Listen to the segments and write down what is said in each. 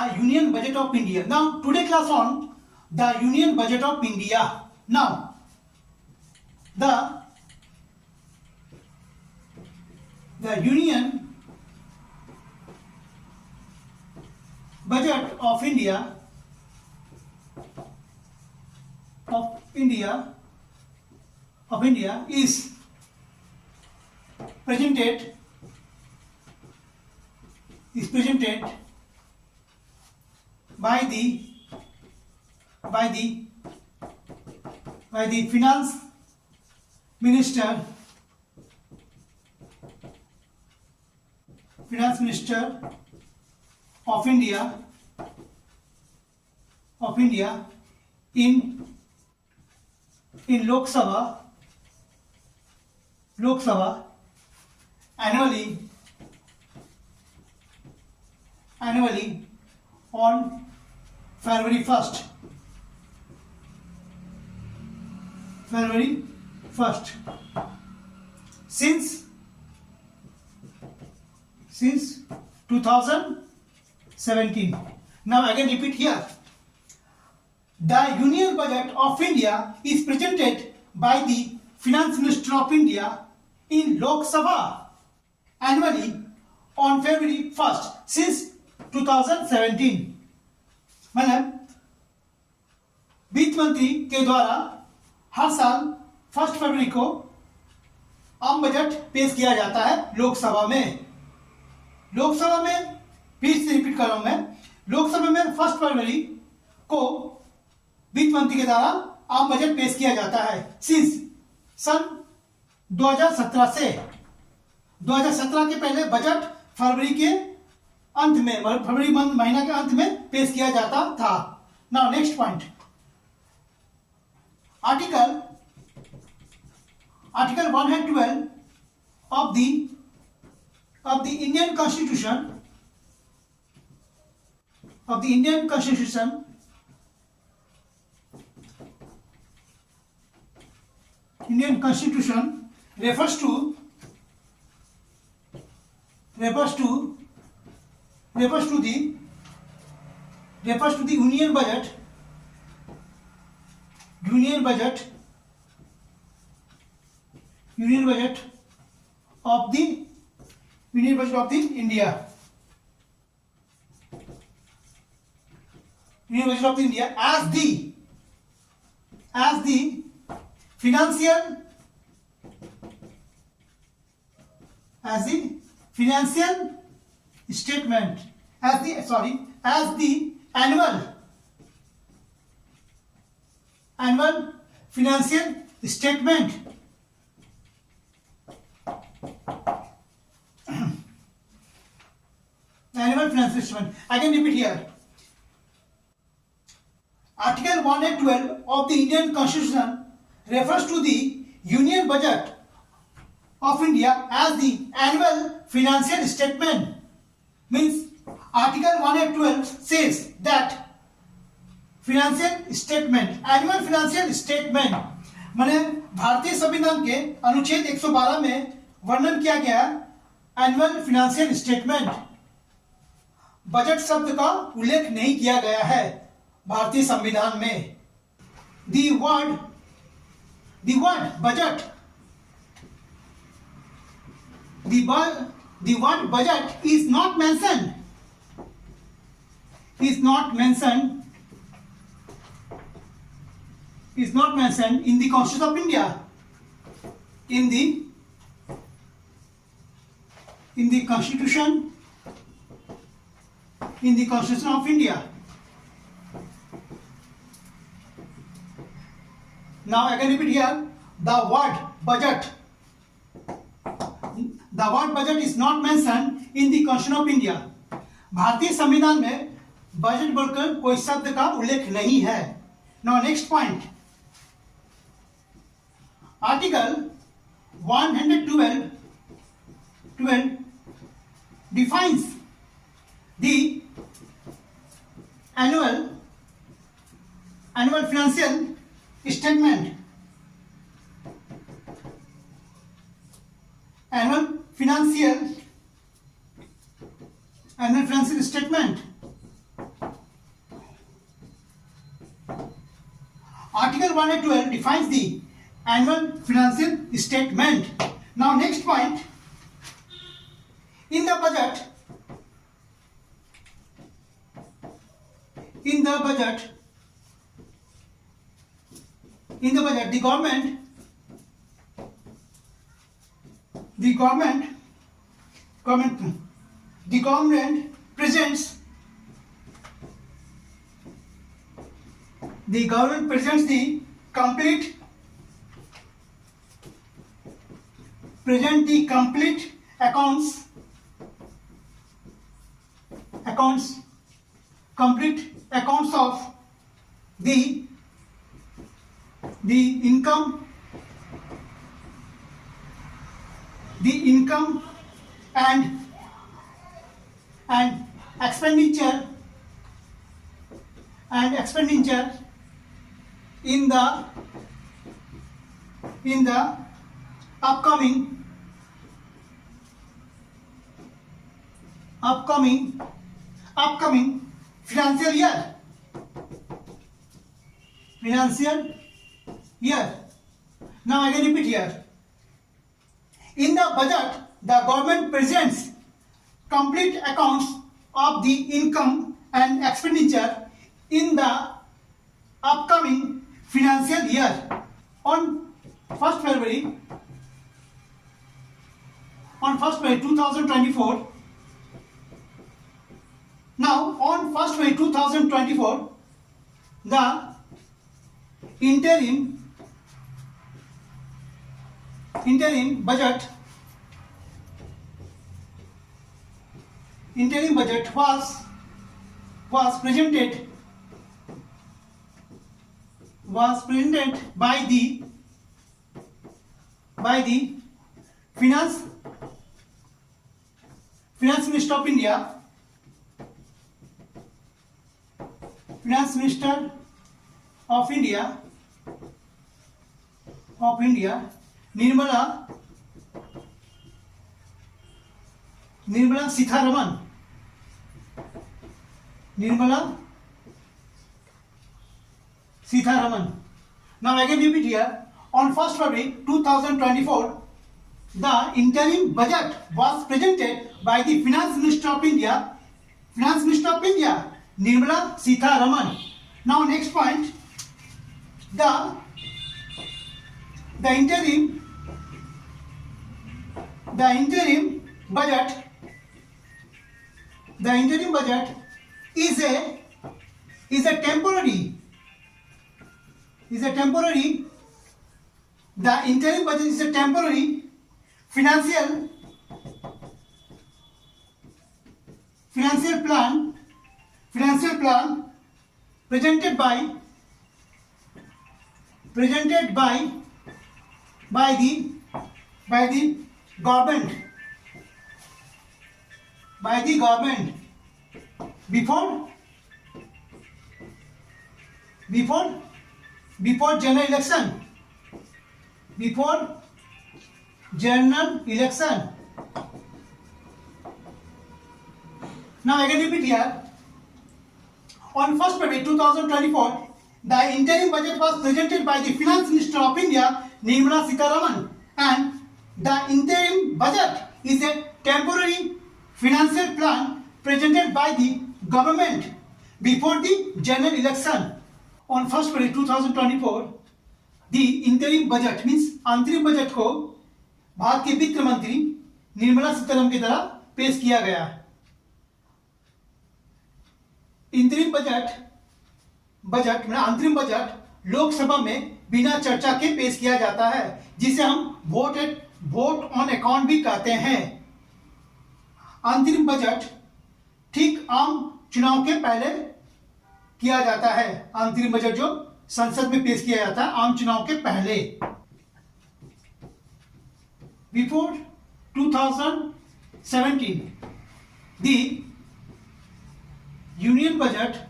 the Union Budget of India. Now, today class on the Union Budget of India. Now, the Union Budget of India is presented by the Finance Minister of India in Lok Sabha annually on February 1st. Since 2017. Now again repeat here. The Union Budget of India is presented by the Finance Minister of India in Lok Sabha annually on February 1st since 2017. मतलब वित्त मंत्री के द्वारा हर साल 1 फरवरी को आम budget पेश किया जाता है लोकसभा में। फिर से रिपीट कर रहा हूं मैं, लोकसभा में 1 फरवरी को वित्त मंत्री के द्वारा आम बजट पेश किया जाता है। सिंस सन 2017 से 2017 के पहले बजट फरवरी के अंत में, फरवरी महीना के अंत में पेश किया जाता था। Now next point, article 112 of the Indian Constitution refers to the Union Budget of the India. Union Budget of India as the financial statement, as the annual financial statement Again repeat here. Article 112 of the Indian Constitution refers to the Union Budget of India as the annual financial statement. Means Article 112 says that annual financial statement माने भारतीय संविधान के अनुच्छेद 112 में वर्णन किया गया annual financial statement. Budget शब्द का उल्लेख नहीं किया गया है भारतीय संविधान में। The word budget, the word budget is not mentioned in the Constitution of India. In the Constitution of India. Now I can repeat here, the word budget is not mentioned in the Constitution of India. भारतीय संविधान में budget बोलकर कोई शब्द का उल्लेख नहीं है। Now next point, Article 112 defines the annual financial statement. Annual financial statement Article 112 defines the annual financial statement. Now next point, in the budget, the government presents the complete accounts of the income and expenditure in the upcoming financial year. Now again repeat here. In the budget, the government presents complete accounts of the income and expenditure in the upcoming financial year. On 1st February 2024. Now on 1st February 2024, the interim budget was presented by the finance minister of India, Nirmala Sitharaman. Now again repeat here. On 1st February 2024, the interim budget was presented by the Finance Minister of India, Nirmala Sitharaman. Now next point, the interim budget is a temporary financial plan presented by the government before general election. Now again repeat here. On 1st February 2024, the interim budget was presented by the Finance Minister of India, Nirmala Sitharaman, and the interim budget is a temporary financial plan presented by the government before the general election. On 1st February 2024, the interim budget means अंतरिम budget को भारत के वित्त मंत्री निर्मला सीतारमण की द्वारा पेश किया गया। इंतरिम बजट अंतरिम बजट लोकसभा में बिना चर्चा के पेश किया जाता है, जिसे हम वोट ऑन अकाउंट भी कहते हैं। अंतरिम बजट ठीक आम चुनाव के पहले किया जाता है। अंतरिम बजट जो संसद में पेश किया जाता है आम चुनाव के पहले। Before 2017 the union budget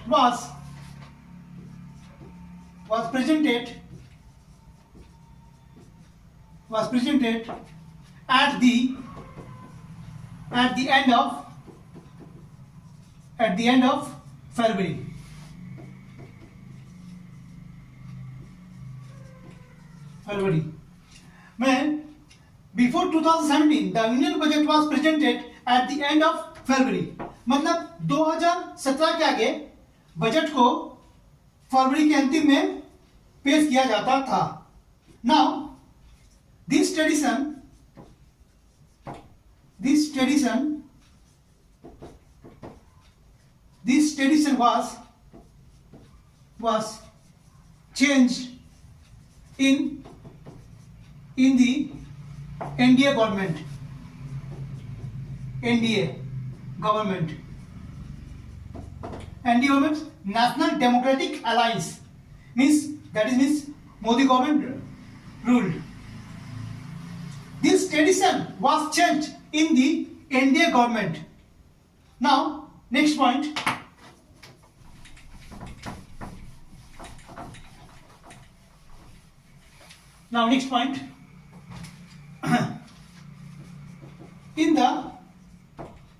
was presented at the end of at the end of February. When before 2017 the union budget was presented at the end of February. मतलब 2017 के आगे बजट को फरवरी के अंतिम में पेश किया जाता था. Now this tradition was changed in the NDA government. NDA government National Democratic Alliance, means Modi government ruled. This tradition was changed in the NDA government. Now next point. In the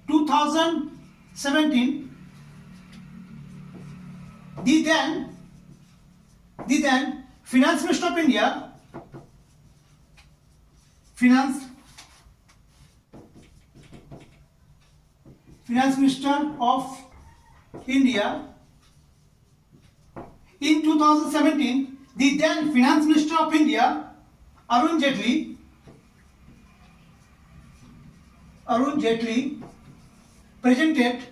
2017, the then Finance Minister of India, Finance Minister of India, in 2017, the then Finance Minister of India, Arun Jaitley presented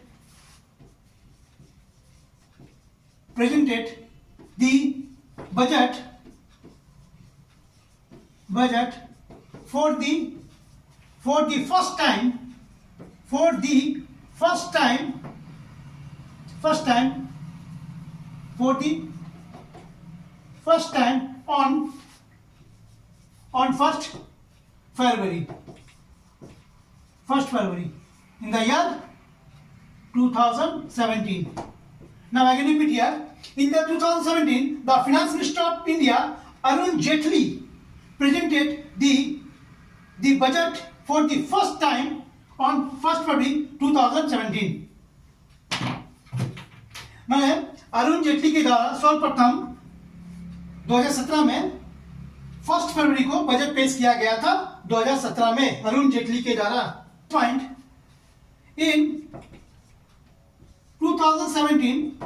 the budget for the first time on 1st February in the year 2017. Now I can repeat here. In the 2017, the Finance Minister of India, Arun Jaitley, presented the budget for the first time on 1st February 2017. मैंने अरुण जेटली के द्वारा सर्वप्रथम 2017 में 1 फरवरी को budget पेश किया गया था. 2017 में अरुण जेटली के द्वारा. Point in 2017,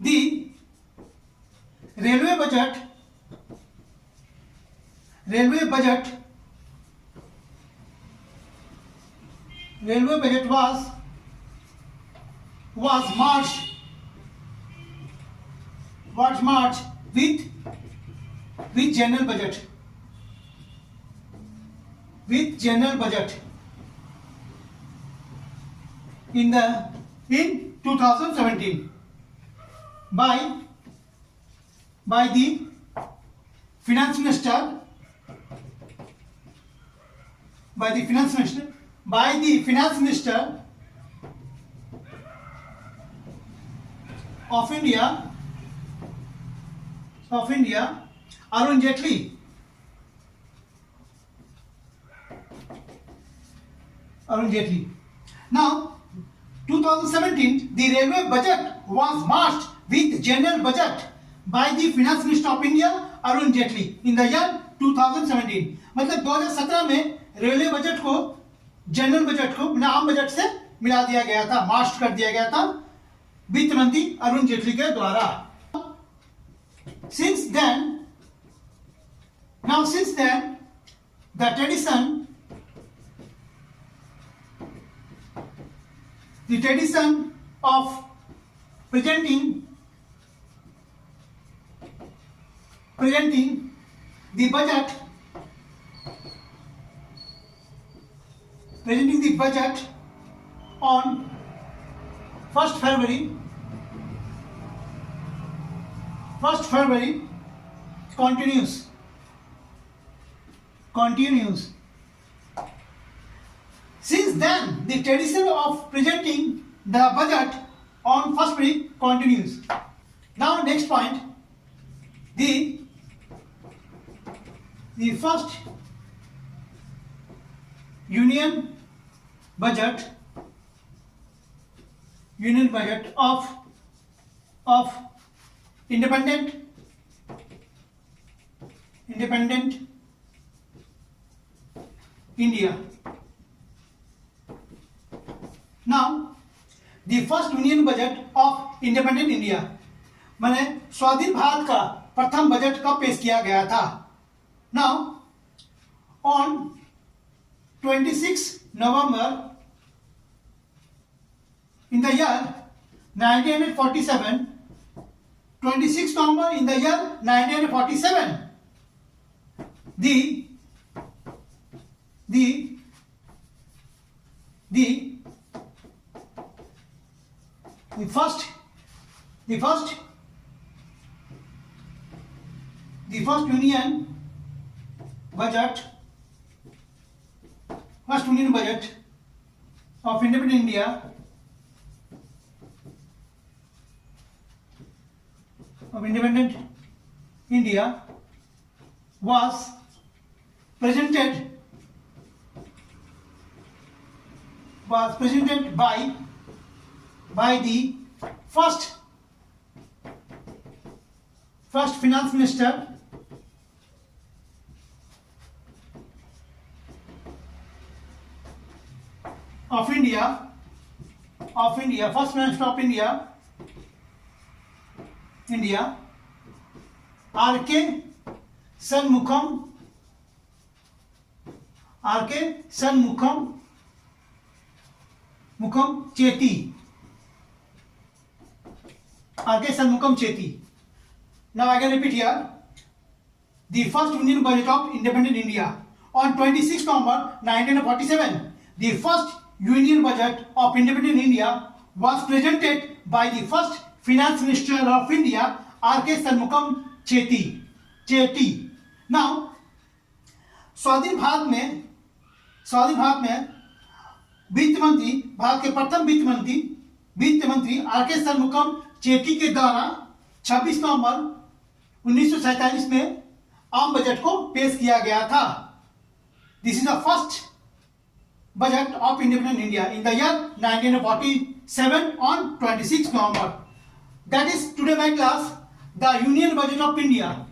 the railway budget was marched with general budget. In 2017 by the finance minister of India, Arun Jaitley. Now 2017, the railway budget was marched with general budget by the Finance Minister of India, Arun Jaitley, in the year 2017. मतलब 2017 में railway budget को general budget को आम budget से मिला दिया गया था, मार्च कर दिया गया था वित्त मंत्री अरुण जेटली के द्वारा. Since then, the tradition of presenting the budget on 1st February continues. Since then, the tradition of presenting the budget on 1st February continues. Now, next point, the first union budget union budget of independent India. Now, the first union budget of independent India, माने स्वाधीन भारत का प्रथम budget कब पेश किया गया था? Now, on 26 November in the year 1947, 26 November in the year 1947, the first union budget of independent India was presented by the first finance minister of India, first minister of India, R.K. Shanmugam Chetty. R.K. Shanmugam Chetty. Now I can repeat here. The first union budget of independent India on 26 November 1947. The first union budget of independent India was presented by the first finance minister of India, R.K. Shanmugam Chetty. Now, स्वाधीन भारत में भारत के प्रथम वित्त मंत्री R K. Shanmugam Chetty के द्वारा 26 नवंबर 1947 में आम बजट को पेश किया गया था. This is the first budget of independent India in the year 1947 on 26 November. That is today my class, the Union Budget of India.